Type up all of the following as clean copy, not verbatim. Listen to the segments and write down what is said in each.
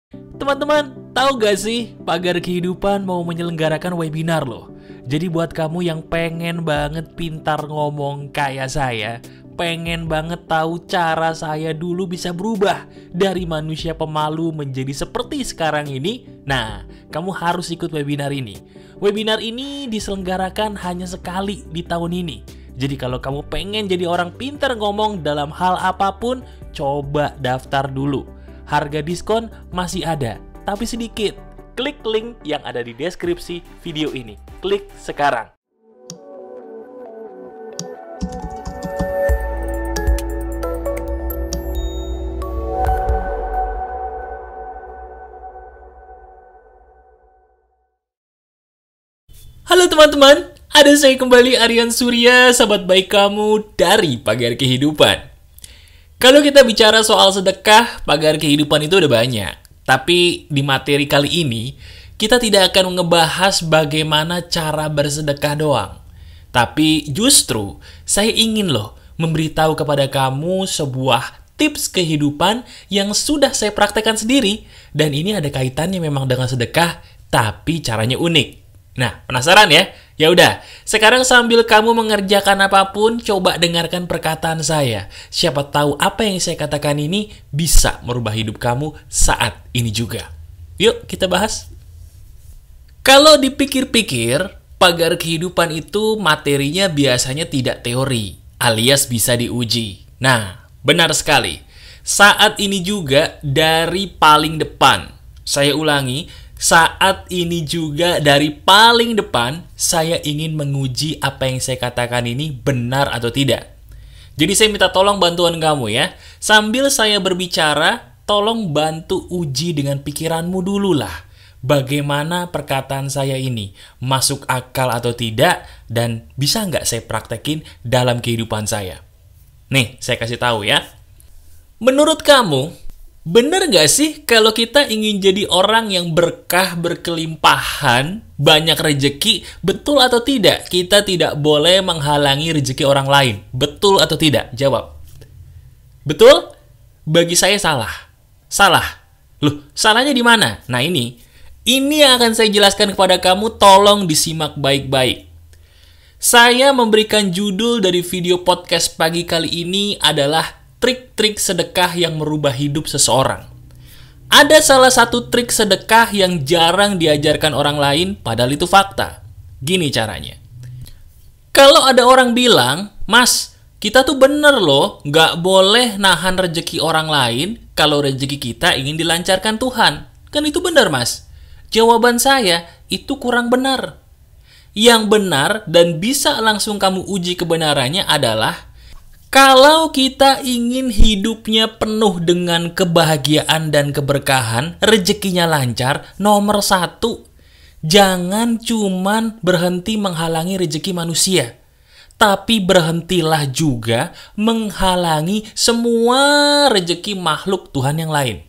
Teman-teman, tahu gak sih Pagar Kehidupan mau menyelenggarakan webinar loh. Jadi buat kamu yang pengen banget pintar ngomong kayak saya, pengen banget tahu cara saya dulu bisa berubah dari manusia pemalu menjadi seperti sekarang ini, nah, kamu harus ikut webinar ini. Webinar ini diselenggarakan hanya sekali di tahun ini. Jadi kalau kamu pengen jadi orang pintar ngomong dalam hal apapun, coba daftar dulu. Harga diskon masih ada, tapi sedikit. Klik link yang ada di deskripsi video ini. Klik sekarang. Halo teman-teman, ada saya kembali Aryan Surya, sahabat baik kamu dari Pagar Kehidupan. Kalau kita bicara soal sedekah, pagar kehidupan itu udah banyak. Tapi di materi kali ini, kita tidak akan ngebahas bagaimana cara bersedekah doang. Tapi justru, saya ingin loh memberitahu kepada kamu sebuah tips kehidupan yang sudah saya praktekkan sendiri. Dan ini ada kaitannya memang dengan sedekah, tapi caranya unik. Nah, penasaran ya? Ya udah, sekarang sambil kamu mengerjakan apapun, coba dengarkan perkataan saya. Siapa tahu apa yang saya katakan ini bisa merubah hidup kamu saat ini juga. Yuk, kita bahas. Kalau dipikir-pikir, pagar kehidupan itu materinya biasanya tidak teori, alias bisa diuji. Nah, benar sekali. Saat ini juga dari paling depan. Saya ulangi, saat ini juga dari paling depan, saya ingin menguji apa yang saya katakan ini benar atau tidak. Jadi saya minta tolong bantuan kamu ya. Sambil saya berbicara, tolong bantu uji dengan pikiranmu dulu lah. Bagaimana perkataan saya ini? Masuk akal atau tidak? Dan bisa nggak saya praktekin dalam kehidupan saya? Nih, saya kasih tahu ya. Menurut kamu, bener gak sih kalau kita ingin jadi orang yang berkah, berkelimpahan, banyak rejeki, betul atau tidak? Kita tidak boleh menghalangi rejeki orang lain. Betul atau tidak? Jawab. Betul? Bagi saya salah. Salah. Loh, salahnya di mana? Nah ini yang akan saya jelaskan kepada kamu, tolong disimak baik-baik. Saya memberikan judul dari video podcast pagi kali ini adalah trik-trik sedekah yang merubah hidup seseorang. Ada salah satu trik sedekah yang jarang diajarkan orang lain, padahal itu fakta. Gini caranya. Kalau ada orang bilang, Mas, kita tuh bener loh, gak boleh nahan rezeki orang lain kalau rezeki kita ingin dilancarkan Tuhan. Kan itu benar, Mas. Jawaban saya, itu kurang benar. Yang benar dan bisa langsung kamu uji kebenarannya adalah kalau kita ingin hidupnya penuh dengan kebahagiaan dan keberkahan, rezekinya lancar, nomor 1, jangan cuman berhenti menghalangi rezeki manusia. Tapi berhentilah juga menghalangi semua rezeki makhluk Tuhan yang lain.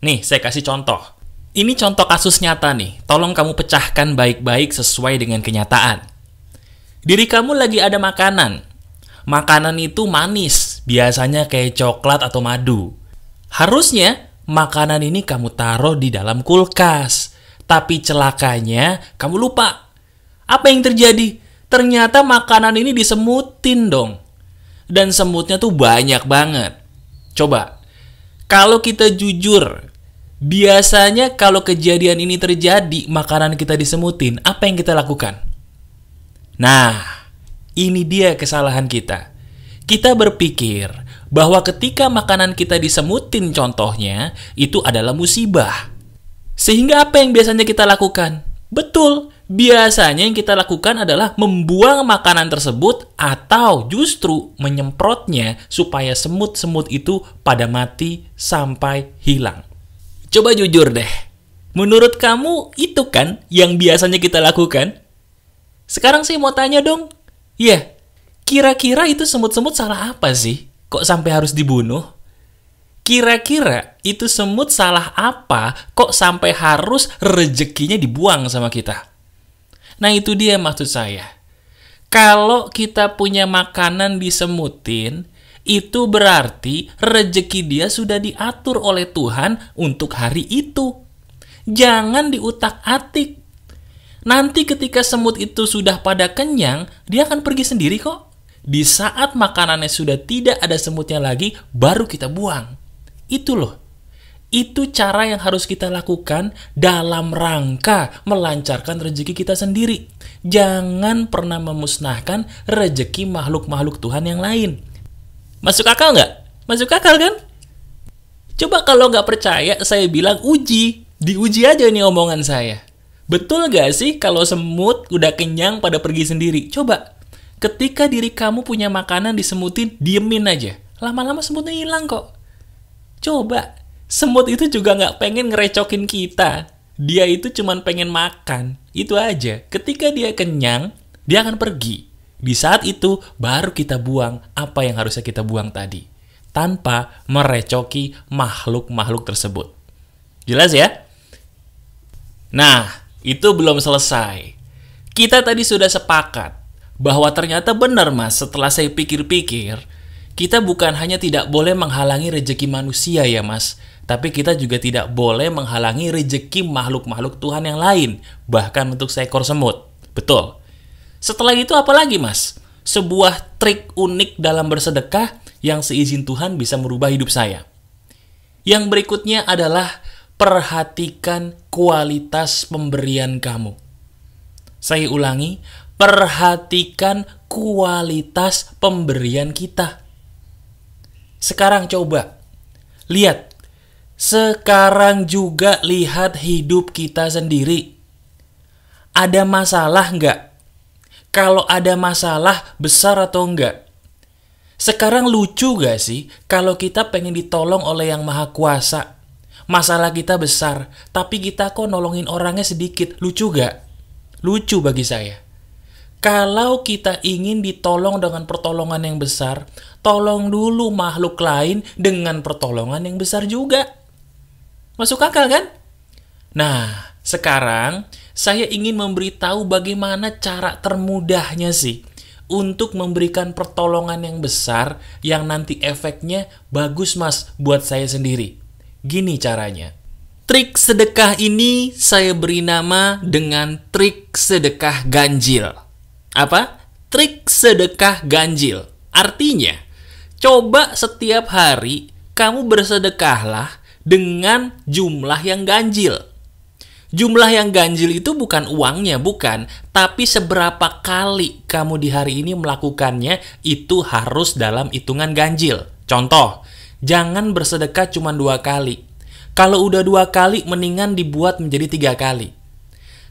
Nih, saya kasih contoh. Ini contoh kasus nyata nih. Tolong kamu pecahkan baik-baik sesuai dengan kenyataan. Diri kamu lagi ada makanan. Makanan itu manis, biasanya kayak coklat atau madu. Harusnya makanan ini kamu taruh di dalam kulkas. Tapi celakanya kamu lupa. Apa yang terjadi? Ternyata makanan ini disemutin dong. Dan semutnya tuh banyak banget. Coba, kalau kita jujur, biasanya kalau kejadian ini terjadi, makanan kita disemutin, apa yang kita lakukan? Nah, ini dia kesalahan kita. Kita berpikir bahwa ketika makanan kita disemutin contohnya, itu adalah musibah. Sehingga apa yang biasanya kita lakukan? Betul, biasanya yang kita lakukan adalah membuang makanan tersebut atau justru menyemprotnya supaya semut-semut itu pada mati sampai hilang. Coba jujur deh, menurut kamu itu kan yang biasanya kita lakukan? Sekarang sih mau tanya dong. Iya, kira-kira itu semut-semut salah apa sih? Kok sampai harus dibunuh? Kira-kira itu semut salah apa kok sampai harus rezekinya dibuang sama kita? Nah itu dia maksud saya. Kalau kita punya makanan disemutin, itu berarti rezeki dia sudah diatur oleh Tuhan untuk hari itu. Jangan diutak-atik. Nanti ketika semut itu sudah pada kenyang, dia akan pergi sendiri kok. Di saat makanannya sudah tidak ada semutnya lagi, baru kita buang. Itu loh. Itu cara yang harus kita lakukan dalam rangka melancarkan rezeki kita sendiri. Jangan pernah memusnahkan rezeki makhluk-makhluk Tuhan yang lain. Masuk akal nggak? Masuk akal kan? Coba kalau nggak percaya, saya bilang uji. Diuji aja nih omongan saya. Betul nggak sih kalau semut udah kenyang pada pergi sendiri? Coba, ketika diri kamu punya makanan disemutin, diemin aja. Lama-lama semutnya hilang kok. Coba, semut itu juga nggak pengen ngerecokin kita. Dia itu cuma pengen makan. Itu aja. Ketika dia kenyang, dia akan pergi. Di saat itu, baru kita buang apa yang harusnya kita buang tadi. Tanpa merecoki makhluk-makhluk tersebut. Jelas ya? Nah, itu belum selesai. Kita tadi sudah sepakat bahwa ternyata benar mas, setelah saya pikir-pikir, kita bukan hanya tidak boleh menghalangi rezeki manusia ya mas, tapi kita juga tidak boleh menghalangi rezeki makhluk-makhluk Tuhan yang lain, bahkan untuk seekor semut. Betul. Setelah itu apa lagi mas? Sebuah trik unik dalam bersedekah yang seizin Tuhan bisa merubah hidup saya. Yang berikutnya adalah perhatikan kualitas pemberian kamu. Saya ulangi, perhatikan kualitas pemberian kita. Sekarang coba, lihat. Sekarang juga lihat hidup kita sendiri. Ada masalah nggak? Kalau ada masalah, besar atau enggak? Sekarang lucu nggak sih kalau kita pengen ditolong oleh Yang Maha Kuasa? Masalah kita besar, tapi kita kok nolongin orangnya sedikit. Lucu gak? Lucu bagi saya. Kalau kita ingin ditolong dengan pertolongan yang besar, tolong dulu makhluk lain dengan pertolongan yang besar juga. Masuk akal kan? Nah, sekarang saya ingin memberitahu bagaimana cara termudahnya sih untuk memberikan pertolongan yang besar yang nanti efeknya bagus mas buat saya sendiri. Gini caranya. Trik sedekah ini saya beri nama dengan trik sedekah ganjil. Apa? Trik sedekah ganjil. Artinya, coba setiap hari kamu bersedekahlah dengan jumlah yang ganjil. Jumlah yang ganjil itu bukan uangnya, bukan. Tapi seberapa kali kamu di hari ini melakukannya, itu harus dalam hitungan ganjil. Contoh, jangan bersedekah cuma 2 kali. Kalau udah 2 kali, mendingan dibuat menjadi 3 kali.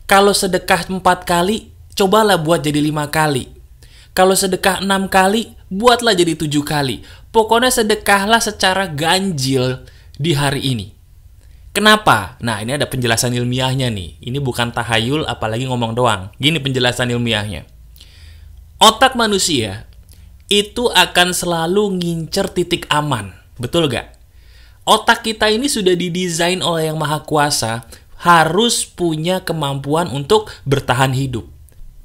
Kalau sedekah 4 kali, cobalah buat jadi 5 kali. Kalau sedekah 6 kali, buatlah jadi 7 kali. Pokoknya sedekahlah secara ganjil di hari ini. Kenapa? Nah, ini ada penjelasan ilmiahnya nih. Ini bukan tahayul, apalagi ngomong doang. Gini penjelasan ilmiahnya. Otak manusia itu akan selalu ngincer titik aman. Betul gak? Otak kita ini sudah didesain oleh Yang Maha Kuasa harus punya kemampuan untuk bertahan hidup.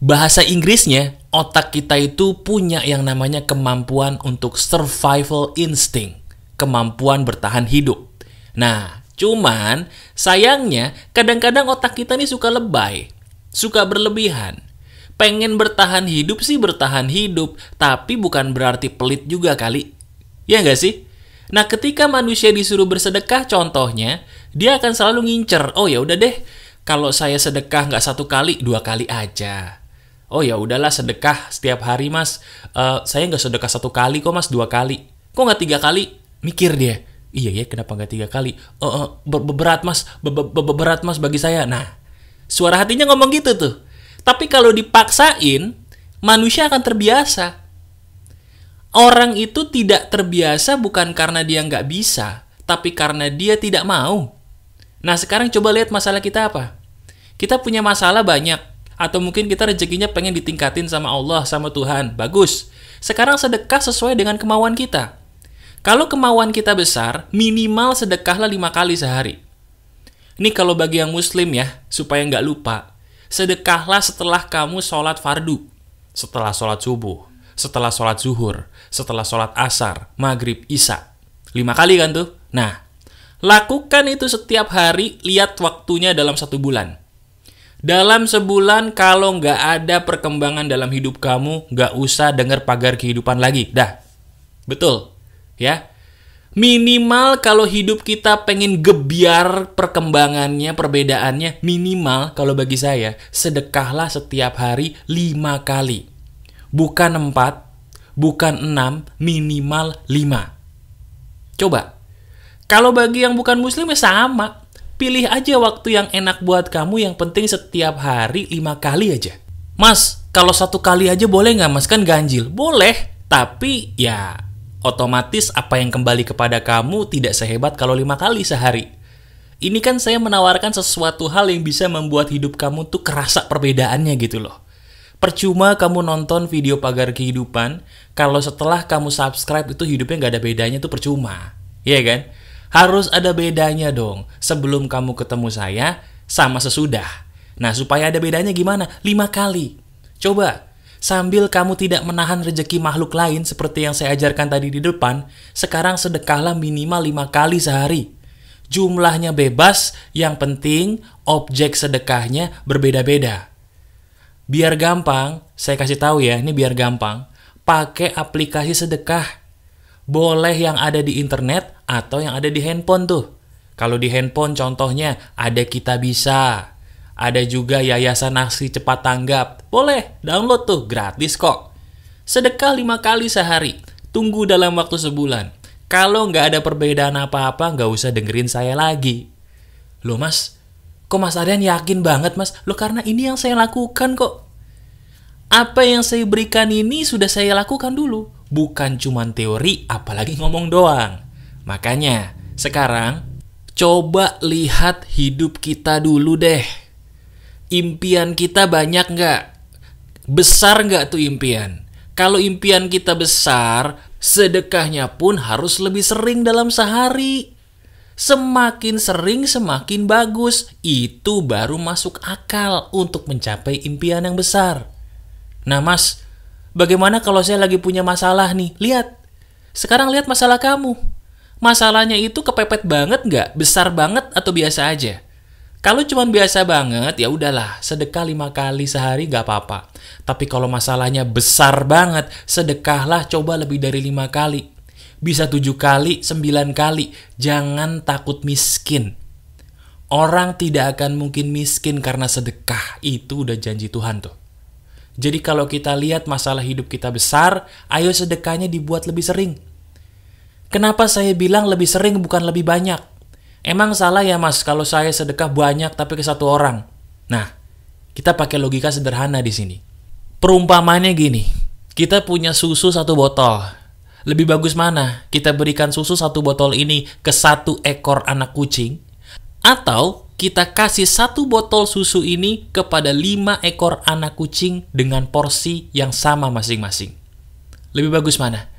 Bahasa Inggrisnya, otak kita itu punya yang namanya kemampuan untuk survival instinct, kemampuan bertahan hidup. Nah, cuman sayangnya kadang-kadang otak kita ini suka lebay, suka berlebihan. Pengen bertahan hidup sih bertahan hidup, tapi bukan berarti pelit juga kali. Ya nggak sih? Nah, ketika manusia disuruh bersedekah, contohnya, dia akan selalu ngincer. Oh ya udah deh, kalau saya sedekah nggak 1 kali, 2 kali aja. Oh ya udahlah sedekah setiap hari mas. Saya nggak sedekah 1 kali kok mas, 2 kali. Kok nggak 3 kali? Mikir dia. Iya ya, kenapa nggak 3 kali? Berat mas, berat mas bagi saya. Nah, suara hatinya ngomong gitu tuh. Tapi kalau dipaksain, manusia akan terbiasa. Orang itu tidak terbiasa bukan karena dia nggak bisa, tapi karena dia tidak mau. Nah, sekarang coba lihat masalah kita apa. Kita punya masalah banyak, atau mungkin kita rezekinya pengen ditingkatin sama Allah, sama Tuhan. Bagus. Sekarang sedekah sesuai dengan kemauan kita. Kalau kemauan kita besar, minimal sedekahlah 5 kali sehari. Ini kalau bagi yang muslim ya, supaya nggak lupa. Sedekahlah setelah kamu sholat fardu, setelah sholat subuh. setelah sholat zuhur, setelah sholat asar, maghrib, isya. 5 kali kan tuh? Nah, lakukan itu setiap hari, lihat waktunya dalam 1 bulan. Dalam sebulan kalau nggak ada perkembangan dalam hidup kamu, nggak usah dengar pagar kehidupan lagi. Dah, betul ya. Minimal kalau hidup kita pengen gebiar perkembangannya, perbedaannya, minimal kalau bagi saya, sedekahlah setiap hari 5 kali. Bukan 4, bukan 6, minimal 5. Coba, kalau bagi yang bukan muslim ya sama. Pilih aja waktu yang enak buat kamu, yang penting setiap hari 5 kali aja. Mas, kalau 1 kali aja boleh nggak mas? Kan ganjil. Boleh, tapi ya otomatis apa yang kembali kepada kamu tidak sehebat kalau 5 kali sehari. Ini kan saya menawarkan sesuatu hal yang bisa membuat hidup kamu tuh kerasa perbedaannya gitu loh. Percuma kamu nonton video pagar kehidupan, kalau setelah kamu subscribe itu hidupnya nggak ada bedanya, tuh percuma. Iya kan? Harus ada bedanya dong. Sebelum kamu ketemu saya, sama sesudah. Nah, supaya ada bedanya gimana? 5 kali. Coba. Sambil kamu tidak menahan rezeki makhluk lain seperti yang saya ajarkan tadi di depan, sekarang sedekahlah minimal 5 kali sehari. Jumlahnya bebas, yang penting objek sedekahnya berbeda-beda. Biar gampang, saya kasih tahu ya, ini biar gampang. Pakai aplikasi sedekah. Boleh yang ada di internet atau yang ada di handphone tuh. Kalau di handphone contohnya ada Kitabisa. Ada juga Yayasan Aksi Cepat Tanggap. Boleh, download tuh, gratis kok. Sedekah 5 kali sehari. Tunggu dalam waktu sebulan. Kalau nggak ada perbedaan apa-apa, nggak usah dengerin saya lagi. Loh mas, kok mas Aryan yakin banget mas? Loh karena ini yang saya lakukan kok. Apa yang saya berikan ini sudah saya lakukan dulu. Bukan cuma teori, apalagi ngomong doang. Makanya, sekarang, coba lihat hidup kita dulu deh. Impian kita banyak nggak? Besar nggak tuh impian? Kalau impian kita besar, sedekahnya pun harus lebih sering dalam sehari. Semakin sering, semakin bagus. Itu baru masuk akal untuk mencapai impian yang besar. Nah mas, bagaimana kalau saya lagi punya masalah nih? Lihat, sekarang lihat masalah kamu. Masalahnya itu kepepet banget nggak? Besar banget atau biasa aja? Kalau cuma biasa banget, ya udahlah, sedekah 5 kali sehari gak apa-apa. Tapi kalau masalahnya besar banget, sedekahlah coba lebih dari 5 kali. Bisa 7 kali, 9 kali. Jangan takut miskin. Orang tidak akan mungkin miskin karena sedekah. Itu udah janji Tuhan tuh. Jadi kalau kita lihat masalah hidup kita besar, ayo sedekahnya dibuat lebih sering. Kenapa saya bilang lebih sering bukan lebih banyak? Emang salah ya mas kalau saya sedekah banyak tapi ke 1 orang? Nah, kita pakai logika sederhana di sini. Perumpamannya gini, kita punya susu 1 botol. Lebih bagus mana? Kita berikan susu 1 botol ini ke 1 ekor anak kucing, atau kita kasih 1 botol susu ini kepada 5 ekor anak kucing dengan porsi yang sama masing-masing. Lebih bagus mana?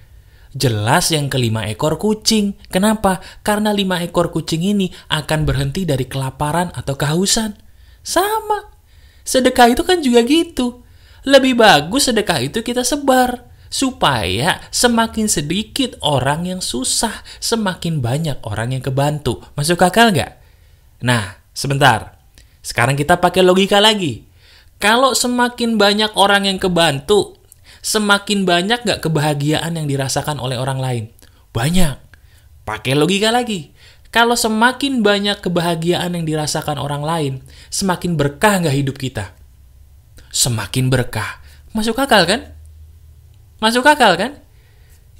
Jelas yang ke-5 ekor kucing. Kenapa? Karena 5 ekor kucing ini akan berhenti dari kelaparan atau kehausan. Sama. Sedekah itu kan juga gitu. Lebih bagus sedekah itu kita sebar. Supaya semakin sedikit orang yang susah, semakin banyak orang yang kebantu. Masuk akal nggak? Nah, sebentar. Sekarang kita pakai logika lagi. Kalau semakin banyak orang yang kebantu, semakin banyak gak kebahagiaan yang dirasakan oleh orang lain? Banyak. Pakai logika lagi. Kalau semakin banyak kebahagiaan yang dirasakan orang lain, semakin berkah gak hidup kita? Semakin berkah. Masuk akal kan? Masuk akal kan?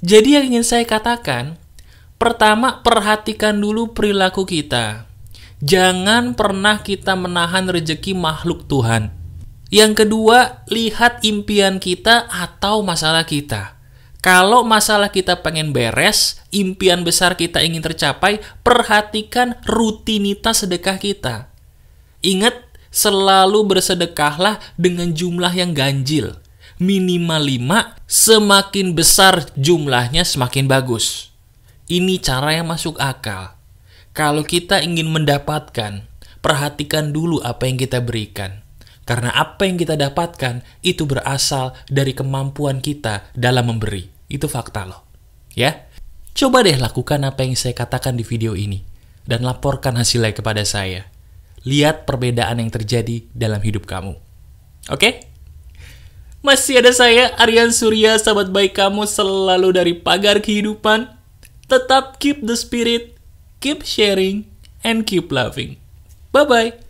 Jadi yang ingin saya katakan, pertama perhatikan dulu perilaku kita. Jangan pernah kita menahan rezeki makhluk Tuhan. Yang kedua, lihat impian kita atau masalah kita. Kalau masalah kita pengen beres, impian besar kita ingin tercapai, perhatikan rutinitas sedekah kita. Ingat, selalu bersedekahlah dengan jumlah yang ganjil. Minimal 5, semakin besar jumlahnya semakin bagus. Ini cara yang masuk akal. Kalau kita ingin mendapatkan, perhatikan dulu apa yang kita berikan. Karena apa yang kita dapatkan itu berasal dari kemampuan kita dalam memberi. Itu fakta loh. Ya. Coba deh lakukan apa yang saya katakan di video ini dan laporkan hasilnya kepada saya. Lihat perbedaan yang terjadi dalam hidup kamu. Oke? Masih ada saya, Aryan Surya, sahabat baik kamu selalu dari Pagar Kehidupan. Tetap keep the spirit, keep sharing, and keep loving. Bye-bye.